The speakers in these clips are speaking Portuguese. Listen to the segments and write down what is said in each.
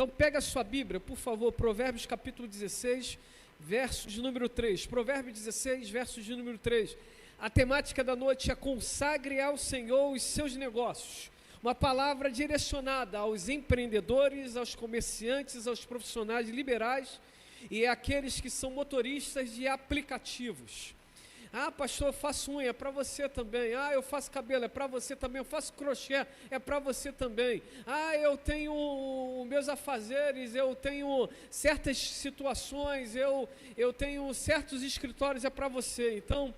Então pega a sua Bíblia, por favor, Provérbios capítulo 16, verso de número 3. Provérbios 16, verso de número 3. A temática da noite é: consagre ao Senhor os seus negócios. Uma palavra direcionada aos empreendedores, aos comerciantes, aos profissionais liberais e àqueles que são motoristas de aplicativos. Ah, pastor, eu faço unha, é para você também. Ah, eu faço cabelo, é para você também. Eu faço crochê, é para você também. Ah, eu tenho meus afazeres, eu tenho certas situações, eu tenho certos escritórios, é para você. Então,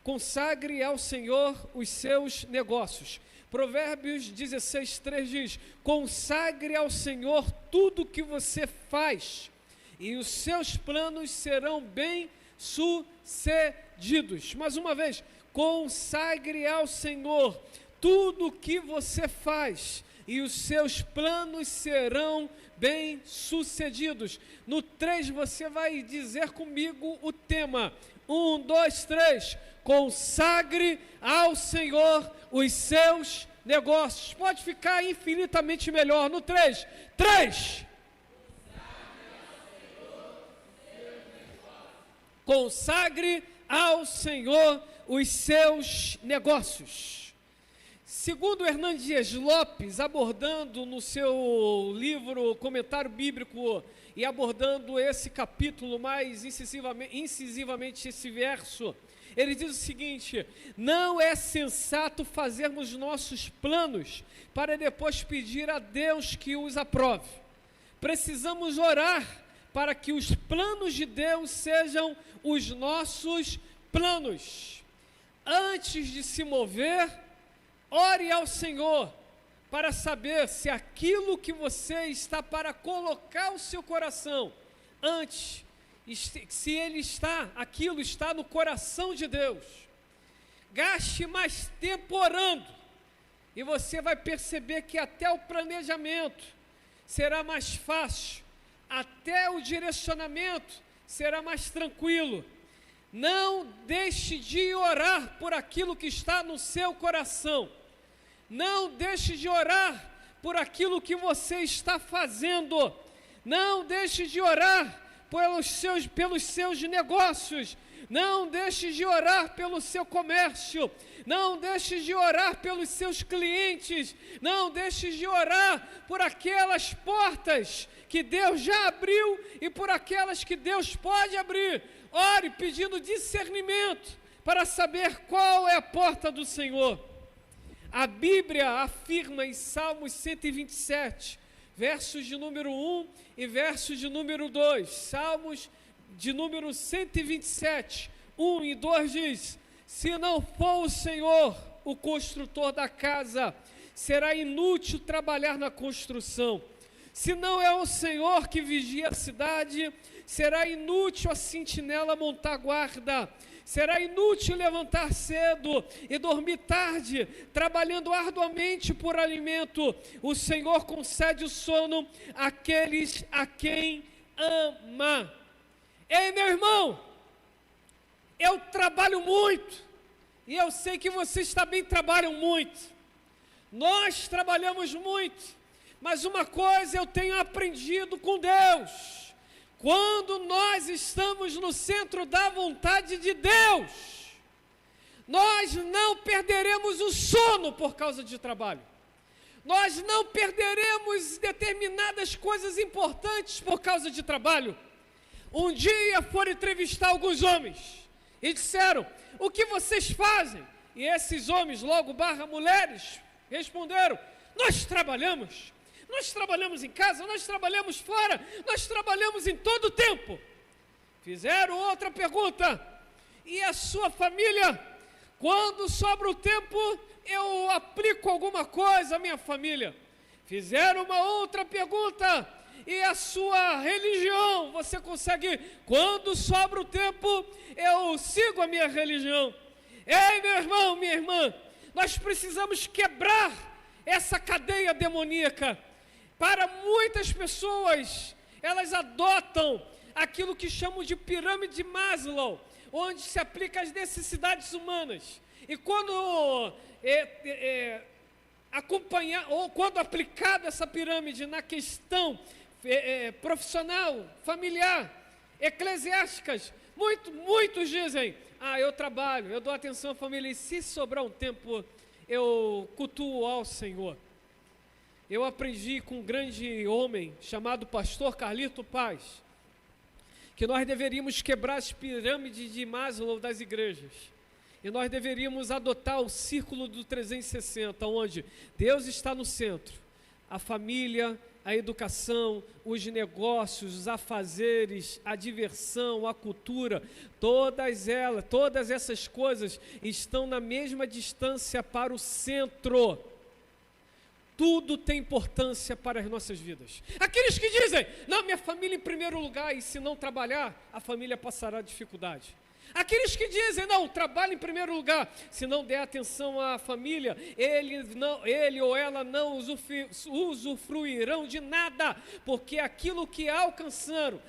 consagre ao Senhor os seus negócios. Provérbios 16, 3 diz: consagre ao Senhor tudo que você faz, e os seus planos serão bem-sucedidos. Mais uma vez, consagre ao Senhor tudo que você faz, e os seus planos serão bem-sucedidos. No 3 você vai dizer comigo o tema. 1, 2, 3. Consagre ao Senhor os seus negócios. Pode ficar infinitamente melhor. No 3. 3. Consagre ao Senhor os seus negócios. Segundo Hernandes Dias Lopes, abordando no seu livro Comentário Bíblico e abordando esse capítulo mais incisivamente esse verso, ele diz o seguinte: não é sensato fazermos nossos planos para depois pedir a Deus que os aprove. Precisamos orar para que os planos de Deus sejam os nossos planos. Antes de se mover, ore ao Senhor para saber se aquilo que você está para colocar o seu coração, antes, se aquilo está no coração de Deus. Gaste mais tempo orando, e você vai perceber que até o planejamento será mais fácil, até o direcionamento será mais tranquilo. Não deixe de orar por aquilo que está no seu coração. Não deixe de orar por aquilo que você está fazendo. Não deixe de orar pelos seus negócios. Não deixe de orar pelo seu comércio. Não deixe de orar pelos seus clientes. Não deixe de orar por aquelas portas que Deus já abriu e por aquelas que Deus pode abrir. Ore pedindo discernimento para saber qual é a porta do Senhor. A Bíblia afirma em Salmos 127, versos de número 1 e versos de número 2. Salmos de número 127, 1 e 2 diz: se não for o Senhor o construtor da casa, será inútil trabalhar na construção. Se não é o Senhor que vigia a cidade, será inútil a sentinela montar guarda. Será inútil levantar cedo e dormir tarde, trabalhando arduamente por alimento. O Senhor concede o sono àqueles a quem ama. Ei, meu irmão, eu trabalho muito, e eu sei que vocês também trabalham muito. Nós trabalhamos muito. Mas uma coisa eu tenho aprendido com Deus: quando nós estamos no centro da vontade de Deus, nós não perderemos o sono por causa de trabalho. Nós não perderemos determinadas coisas importantes por causa de trabalho. Um dia foram entrevistar alguns homens e disseram: o que vocês fazem? E esses homens, logo mulheres, responderam: nós trabalhamos. Nós trabalhamos em casa, nós trabalhamos fora, nós trabalhamos em todo o tempo. Fizeram outra pergunta: e a sua família? Quando sobra o tempo, eu aplico alguma coisa à minha família. Fizeram uma outra pergunta: e a sua religião? Você consegue? Quando sobra o tempo, eu sigo a minha religião. Ei, meu irmão, minha irmã, nós precisamos quebrar essa cadeia demoníaca. Para muitas pessoas, elas adotam aquilo que chamam de pirâmide de Maslow, onde se aplica as necessidades humanas. E quando quando aplicada essa pirâmide na questão profissional, familiar, eclesiásticas. Muitos dizem, eu trabalho, eu dou atenção à família, e se sobrar um tempo, eu cultuo ao Senhor. Eu aprendi com um grande homem, chamado pastor Carlito Paz, que nós deveríamos quebrar as pirâmides de Maslow das igrejas. E nós deveríamos adotar o círculo do 360, onde Deus está no centro, a família, a educação, os negócios, os afazeres, a diversão, a cultura, todas essas coisas estão na mesma distância para o centro. Tudo tem importância para as nossas vidas. Aqueles que dizem, não, minha família em primeiro lugar, e se não trabalhar, a família passará dificuldade. Aqueles que dizem, não, trabalho em primeiro lugar, se não der atenção à família, ele ou ela não usufruirão de nada, porque aquilo que alcançaram,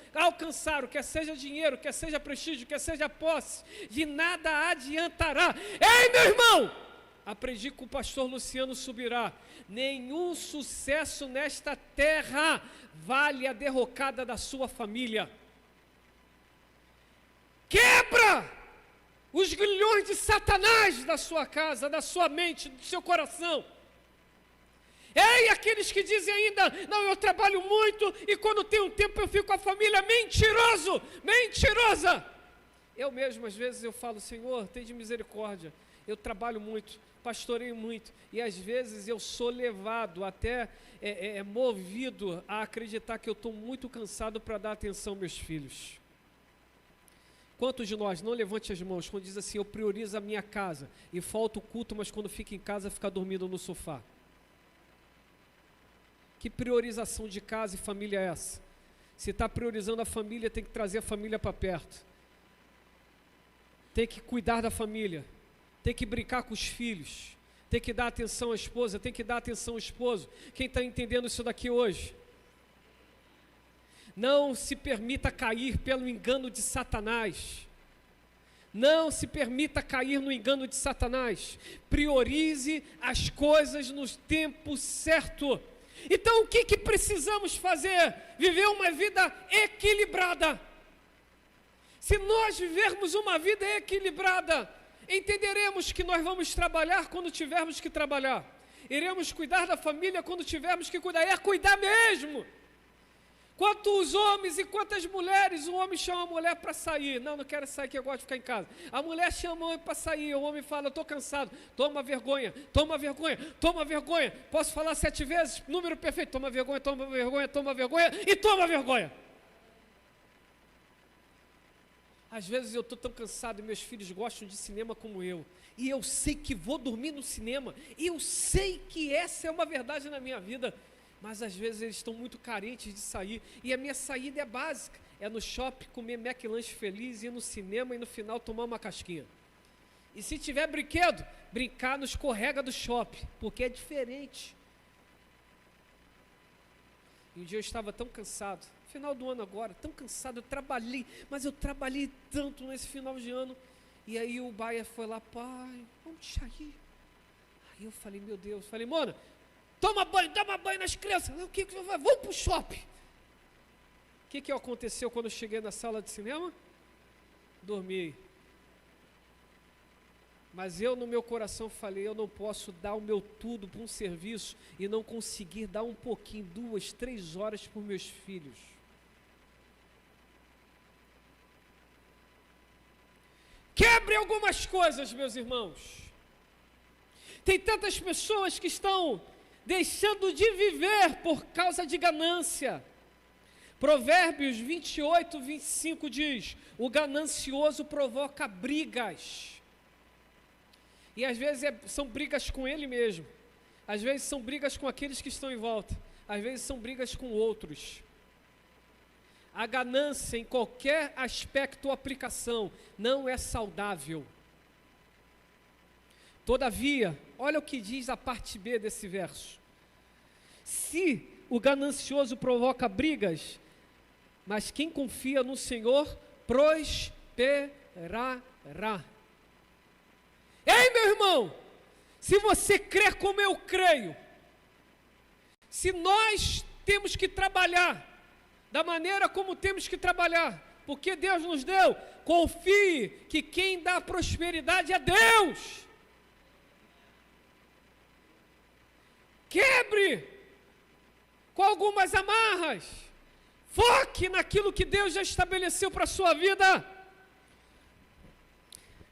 quer seja dinheiro, quer seja prestígio, quer seja posse, de nada adiantará. Ei, meu irmão, aprendi com o pastor Luciano Subirá, nenhum sucesso nesta terra vale a derrocada da sua família. Quebra os grilhões de Satanás da sua casa, da sua mente, do seu coração. Ei, aqueles que dizem ainda, não, eu trabalho muito e quando tenho tempo eu fico com a família. Mentiroso, mentirosa. Eu mesmo, às vezes, eu falo, Senhor, tem de misericórdia. Eu trabalho muito, pastoreio muito, e às vezes eu sou levado, até movido a acreditar que eu estou muito cansado para dar atenção aos meus filhos. Quantos de nós, não levante as mãos, quando diz assim, eu priorizo a minha casa, e falta o culto, mas quando fica em casa, fica dormindo no sofá? Que priorização de casa e família é essa? Se está priorizando a família, tem que trazer a família para perto. Tem que cuidar da família. Tem que brincar com os filhos. Tem que dar atenção à esposa, tem que dar atenção ao esposo. Quem está entendendo isso daqui hoje? Não se permita cair pelo engano de Satanás. Não se permita cair no engano de Satanás. Priorize as coisas no tempo certo. Então o que precisamos fazer? Viver uma vida equilibrada. Se nós vivermos uma vida equilibrada, entenderemos que nós vamos trabalhar quando tivermos que trabalhar. Iremos cuidar da família quando tivermos que cuidar. É cuidar mesmo. Quantos homens e quantas mulheres, o homem chama a mulher para sair. Não quero sair, que eu gosto de ficar em casa. A mulher chama o homem para sair, o homem fala, eu estou cansado. Toma vergonha, toma vergonha, toma vergonha. Posso falar 7 vezes? Número perfeito. Toma vergonha, toma vergonha, toma vergonha e toma vergonha. Às vezes eu estou tão cansado e meus filhos gostam de cinema como eu. E eu sei que vou dormir no cinema. E eu sei que essa é uma verdade na minha vida. Mas às vezes eles estão muito carentes de sair. E a minha saída é básica. É no shopping comer McLanche feliz, ir no cinema e no final tomar uma casquinha. E se tiver brinquedo, brincar no escorrega do shopping. Porque é diferente. E um dia eu estava tão cansado. Final do ano agora, tão cansado. Eu trabalhei, mas eu trabalhei tanto nesse final de ano. E aí o Baia foi lá, pai, vamos sair. Aí eu falei, meu Deus. Falei, Mona, toma banho nas crianças. O que vai? Vamos para o shopping. O que aconteceu quando eu cheguei na sala de cinema? Dormi. Mas eu no meu coração falei, eu não posso dar o meu tudo para um serviço e não conseguir dar um pouquinho, 2, 3 horas para os meus filhos. Quebre algumas coisas, meus irmãos. Tem tantas pessoas que estão deixando de viver por causa de ganância. Provérbios 28, 25 diz, o ganancioso provoca brigas. E às vezes são brigas com ele mesmo. Às vezes são brigas com aqueles que estão em volta. Às vezes são brigas com outros. A ganância em qualquer aspecto ou aplicação não é saudável. Todavia, olha o que diz a parte B desse verso. Se o ganancioso provoca brigas, mas quem confia no Senhor prosperará. Ei, meu irmão, se você crer como eu creio, se nós temos que trabalhar da maneira como temos que trabalhar, porque Deus nos deu. Confie que quem dá prosperidade é Deus. Quebre com algumas amarras. Foque naquilo que Deus já estabeleceu para a sua vida.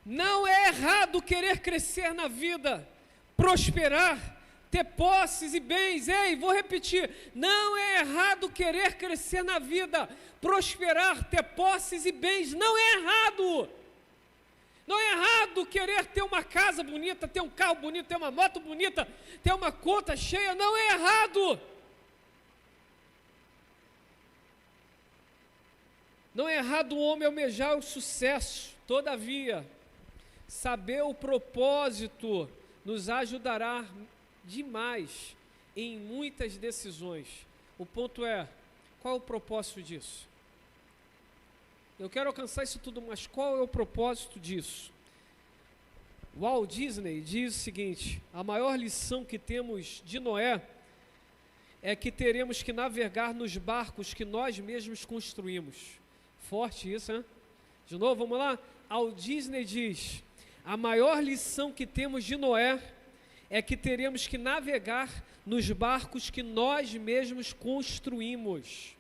Não é errado querer crescer na vida, prosperar, ter posses e bens. Ei, vou repetir, não é errado querer crescer na vida, prosperar, ter posses e bens, não é errado. Não é errado querer ter uma casa bonita, ter um carro bonito, ter uma moto bonita, ter uma conta cheia, não é errado. Não é errado o homem almejar o sucesso, todavia, saber o propósito nos ajudará demais em muitas decisões. O ponto é, qual é o propósito disso? Eu quero alcançar isso tudo, mas qual é o propósito disso? Walt Disney diz o seguinte: a maior lição que temos de Noé é que teremos que navegar nos barcos que nós mesmos construímos. Forte isso, hein? De novo, vamos lá? Walt Disney diz: a maior lição que temos de Noé é que teremos que navegar nos barcos que nós mesmos construímos.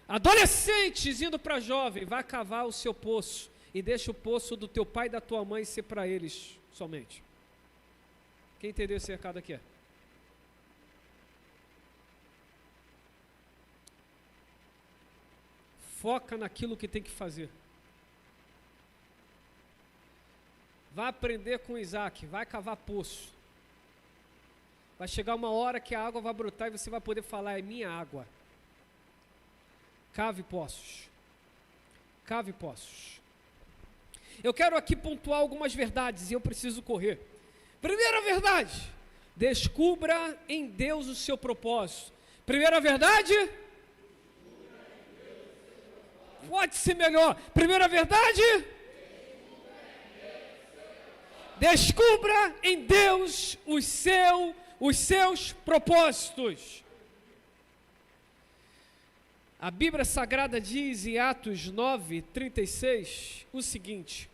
Adolescentes indo para jovem, vai cavar o seu poço e deixa o poço do teu pai e da tua mãe ser para eles somente. Quem entendeu esse recado aqui? Foca naquilo que tem que fazer. Vai aprender com Isaac, vai cavar poço. Vai chegar uma hora que a água vai brotar e você vai poder falar: é minha água. Cave poços. Cave poços. Eu quero aqui pontuar algumas verdades e eu preciso correr. Primeira verdade: descubra em Deus o seu propósito. Primeira verdade? Pode ser melhor. Primeira verdade? Descubra em Deus os seus propósitos. A Bíblia Sagrada diz em Atos 9:36 o seguinte: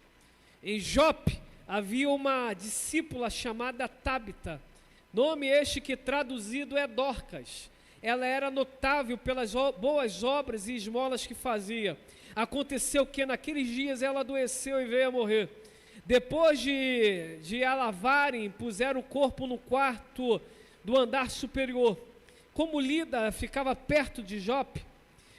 em Jope havia uma discípula chamada Tábita, nome este que traduzido é Dorcas. Ela era notável pelas boas obras e esmolas que fazia. Aconteceu que naqueles dias ela adoeceu e veio a morrer. Depois de a lavarem, puseram o corpo no quarto do andar superior. Como Lida ficava perto de Jope,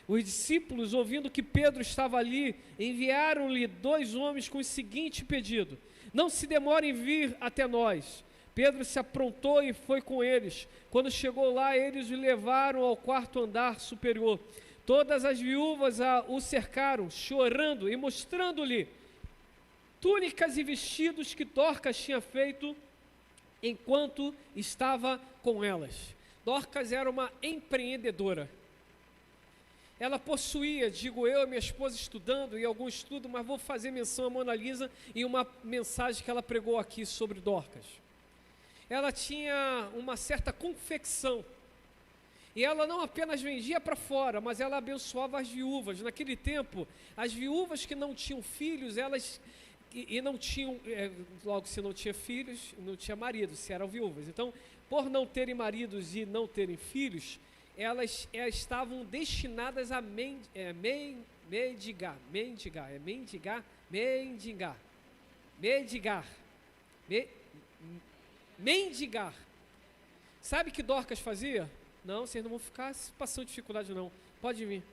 os discípulos, ouvindo que Pedro estava ali, enviaram-lhe 2 homens com o seguinte pedido: não se demore em vir até nós. Pedro se aprontou e foi com eles. Quando chegou lá, eles o levaram ao quarto andar superior. Todas as viúvas o cercaram, chorando e mostrando-lhe túnicas e vestidos que Dorcas tinha feito enquanto estava com elas. Dorcas era uma empreendedora. Ela possuía, digo eu e minha esposa estudando, e algum estudo, mas vou fazer menção a Mona Lisa e uma mensagem que ela pregou aqui sobre Dorcas. Ela tinha uma certa confecção, e ela não apenas vendia para fora, mas ela abençoava as viúvas. Naquele tempo, as viúvas que não tinham filhos, elas e não tinham, logo se não tinha filhos, não tinha marido, se eram viúvas. Então, por não terem maridos e não terem filhos, elas estavam destinadas a mendigar. Sabe o que Dorcas fazia? Não, vocês não vão ficar passando dificuldade não. Pode vir.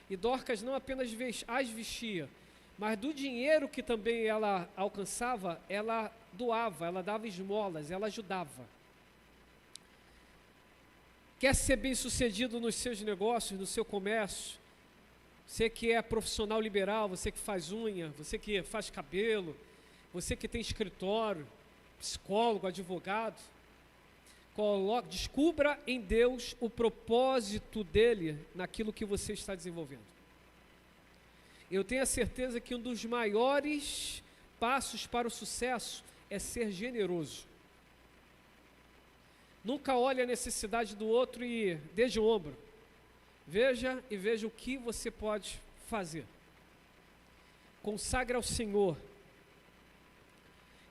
E Dorcas não apenas as vestia, mas do dinheiro que também ela alcançava, ela doava, ela dava esmolas, ela ajudava. Quer ser bem sucedido nos seus negócios, no seu comércio? Você que é profissional liberal, você que faz unha, você que faz cabelo, você que tem escritório, psicólogo, advogado, descubra em Deus o propósito dele naquilo que você está desenvolvendo. Eu tenho a certeza que um dos maiores passos para o sucesso é ser generoso. Nunca olhe a necessidade do outro e dê de ombro. Veja e veja o que você pode fazer. Consagre ao Senhor.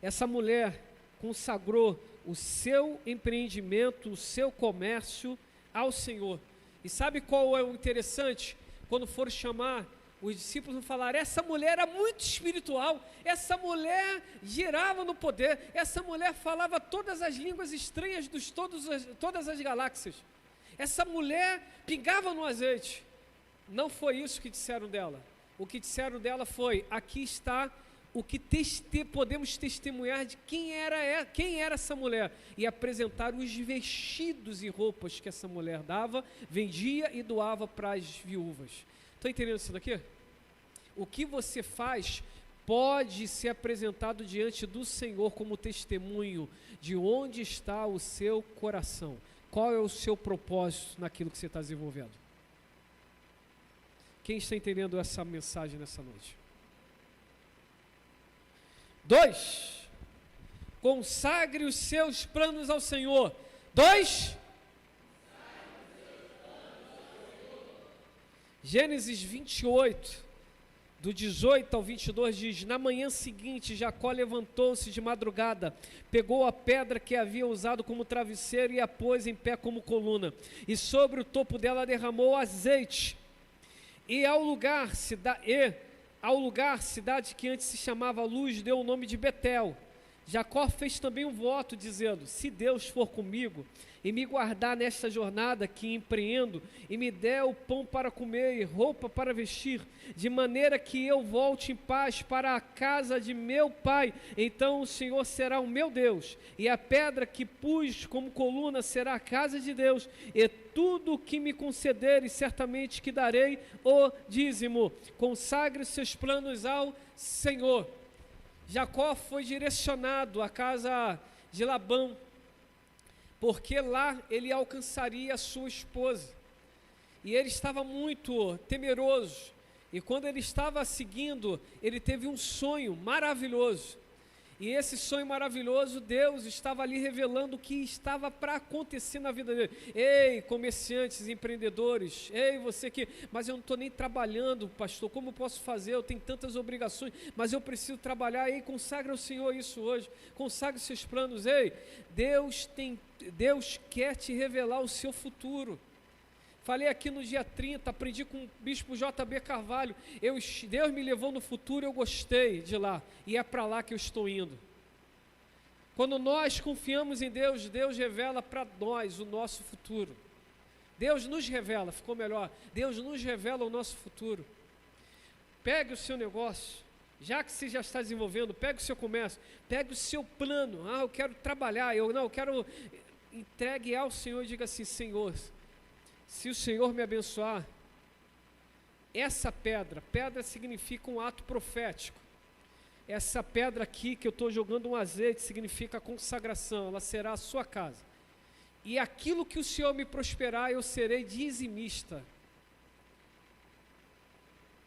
Essa mulher consagrou o seu empreendimento, o seu comércio ao Senhor. E sabe qual é o interessante? Quando for chamar, os discípulos vão falar: essa mulher era muito espiritual, essa mulher girava no poder, essa mulher falava todas as línguas estranhas de todas as galáxias, essa mulher pingava no azeite. Não foi isso que disseram dela. O que disseram dela foi: aqui está o que podemos testemunhar de quem era essa mulher, e apresentar os vestidos e roupas que essa mulher dava, vendia e doava para as viúvas. Estão entendendo isso daqui? O que você faz pode ser apresentado diante do Senhor como testemunho de onde está o seu coração. Qual é o seu propósito naquilo que você está desenvolvendo? Quem está entendendo essa mensagem nessa noite? 2. Consagre os seus planos ao Senhor. 2. Gênesis 28, do 18 ao 22 diz: na manhã seguinte, Jacó levantou-se de madrugada, pegou a pedra que havia usado como travesseiro e a pôs em pé como coluna, e sobre o topo dela derramou azeite. E ao lugar, cidade que antes se chamava Luz, deu o nome de Betel. Jacó fez também um voto, dizendo: se Deus for comigo e me guardar nesta jornada que empreendo, e me der o pão para comer e roupa para vestir, de maneira que eu volte em paz para a casa de meu pai, então o Senhor será o meu Deus, e a pedra que pus como coluna será a casa de Deus, e tudo o que me concederes, certamente que darei o dízimo. Consagre os seus planos ao Senhor. Jacó foi direcionado à casa de Labão, porque lá ele alcançaria a sua esposa, e ele estava muito temeroso, e quando ele estava seguindo, ele teve um sonho maravilhoso, e esse sonho maravilhoso, Deus estava ali revelando o que estava para acontecer na vida dele. Ei, comerciantes, empreendedores, ei, você que, mas eu não estou nem trabalhando, pastor, como eu posso fazer? Eu tenho tantas obrigações, mas eu preciso trabalhar. Ei, consagre ao Senhor isso hoje, consagre seus planos. Ei, Deus quer te revelar o seu futuro. Falei aqui no dia 30, aprendi com o bispo J.B. Carvalho. Deus me levou no futuro, eu gostei de lá, e é para lá que eu estou indo. Quando nós confiamos em Deus, Deus revela para nós o nosso futuro. Deus nos revela, ficou melhor, Deus nos revela o nosso futuro. Pegue o seu negócio, já que você já está desenvolvendo, pegue o seu comércio, pegue o seu plano. Eu quero trabalhar, eu quero... Entregue ao Senhor e diga assim: Senhor, se o Senhor me abençoar, essa pedra significa um ato profético. Essa pedra aqui que eu estou jogando um azeite significa consagração, ela será a sua casa. E aquilo que o Senhor me prosperar, eu serei dizimista.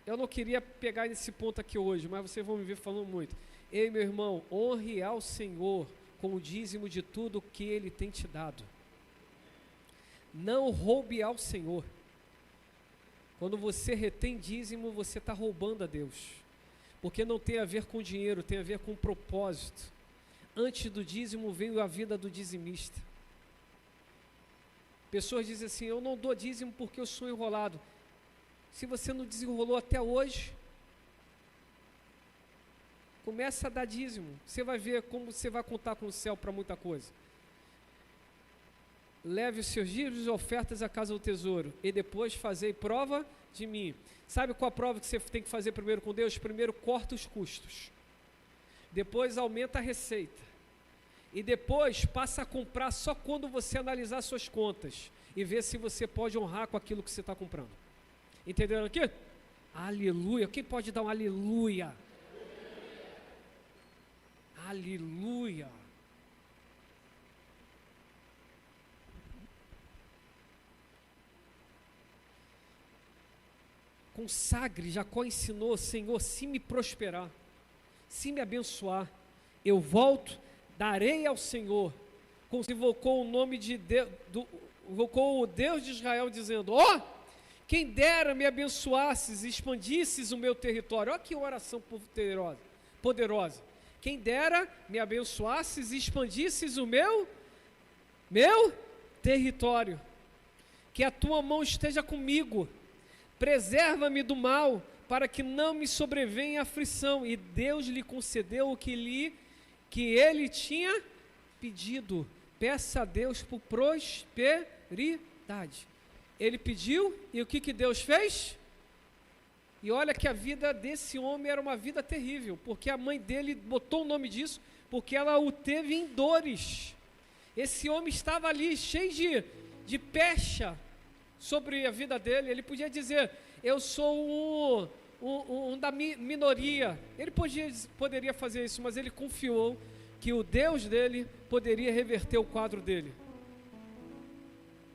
Eu não queria pegar nesse ponto aqui hoje, mas vocês vão me ver falando muito. Ei, meu irmão, honre ao Senhor com o dízimo de tudo que Ele tem te dado. Não roube ao Senhor. Quando você retém dízimo, você está roubando a Deus, porque não tem a ver com dinheiro, tem a ver com propósito. Antes do dízimo veio a vida do dizimista. Pessoas dizem assim: eu não dou dízimo porque eu sou enrolado. Se você não desenrolou até hoje, começa a dar dízimo, você vai ver como você vai contar com o céu para muita coisa. Leve os seus dízimos e ofertas à casa do tesouro, e depois fazei prova de mim. Sabe qual a prova que você tem que fazer primeiro com Deus? Primeiro corta os custos, depois aumenta a receita, e depois passa a comprar só quando você analisar suas contas e ver se você pode honrar com aquilo que você está comprando. Entenderam aqui? Aleluia. Quem pode dar um aleluia? Aleluia. Consagre. Jacó ensinou: Senhor, se me prosperar, se me abençoar, eu volto, darei ao Senhor. Invocou o nome de Deus, invocou o Deus de Israel, dizendo: Quem dera me abençoasses e expandisses o meu território. Olha que oração poderosa. Quem dera me abençoasses e expandisses o meu território. Que a tua mão esteja comigo. Preserva-me do mal, para que não me sobrevenha aflição. E Deus lhe concedeu o que ele tinha pedido. Peça a Deus por prosperidade. Ele pediu, e o que Deus fez? E olha que a vida desse homem era uma vida terrível, porque a mãe dele botou o nome disso, porque ela o teve em dores. Esse homem estava ali cheio de pecha sobre a vida dele. Ele podia dizer, eu sou um da minoria. Ele poderia fazer isso, mas ele confiou que o Deus dele poderia reverter o quadro dele.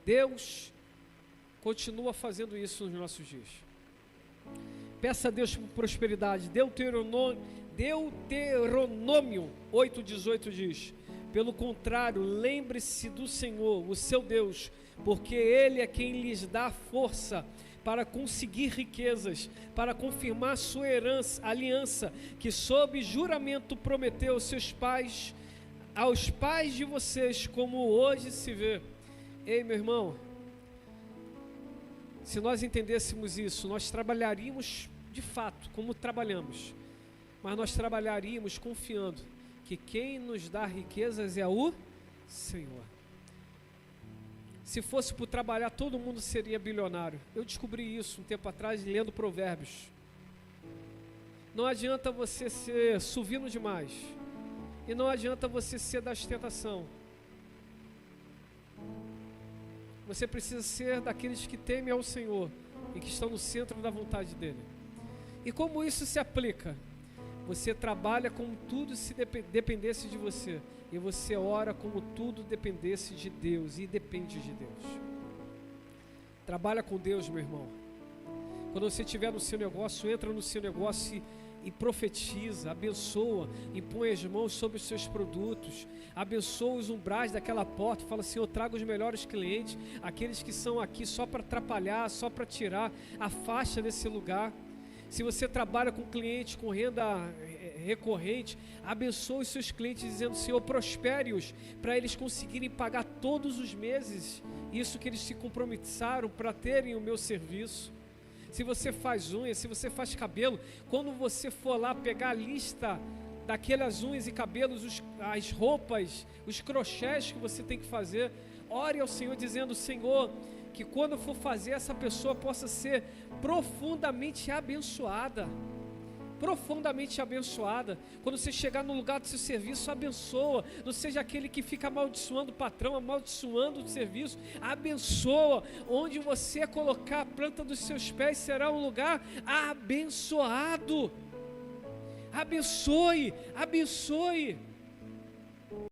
Deus continua fazendo isso nos nossos dias. Peça a Deus por prosperidade. Deuteronômio 8,18 diz: pelo contrário, lembre-se do Senhor, o seu Deus, porque Ele é quem lhes dá força para conseguir riquezas, para confirmar sua aliança, que sob juramento prometeu aos pais de vocês, como hoje se vê. Ei, meu irmão, se nós entendêssemos isso, nós trabalharíamos de fato, como trabalhamos, mas nós trabalharíamos confiando que quem nos dá riquezas é o Senhor. Se fosse por trabalhar, todo mundo seria bilionário. Eu descobri isso um tempo atrás, lendo Provérbios. Não adianta você ser suvino demais, e não adianta você ser da ostentação. Você precisa ser daqueles que temem ao Senhor e que estão no centro da vontade dEle. E como isso se aplica? Você trabalha como tudo se dependesse de você. E você ora como tudo dependesse de Deus. E depende de Deus. Trabalha com Deus, meu irmão. Quando você estiver no seu negócio, entra no seu negócio e profetiza, abençoa, impõe as mãos sobre os seus produtos, abençoa os umbrais daquela porta, fala assim, eu trago os melhores clientes, aqueles que são aqui só para atrapalhar, só para tirar a faixa desse lugar. Se você trabalha com clientes com renda recorrente, abençoe os seus clientes dizendo, Senhor, prospere-os para eles conseguirem pagar todos os meses isso que eles se comprometeram para terem o meu serviço. Se você faz unhas, se você faz cabelo, quando você for lá pegar a lista daquelas unhas e cabelos, as roupas, os crochês que você tem que fazer, ore ao Senhor dizendo, Senhor, que quando for fazer essa pessoa possa ser profundamente abençoada. Profundamente abençoada. Quando você chegar no lugar do seu serviço, abençoa. Não seja aquele que fica amaldiçoando o patrão, amaldiçoando o serviço. Abençoa. Onde você colocar a planta dos seus pés será um lugar abençoado. Abençoe, abençoe.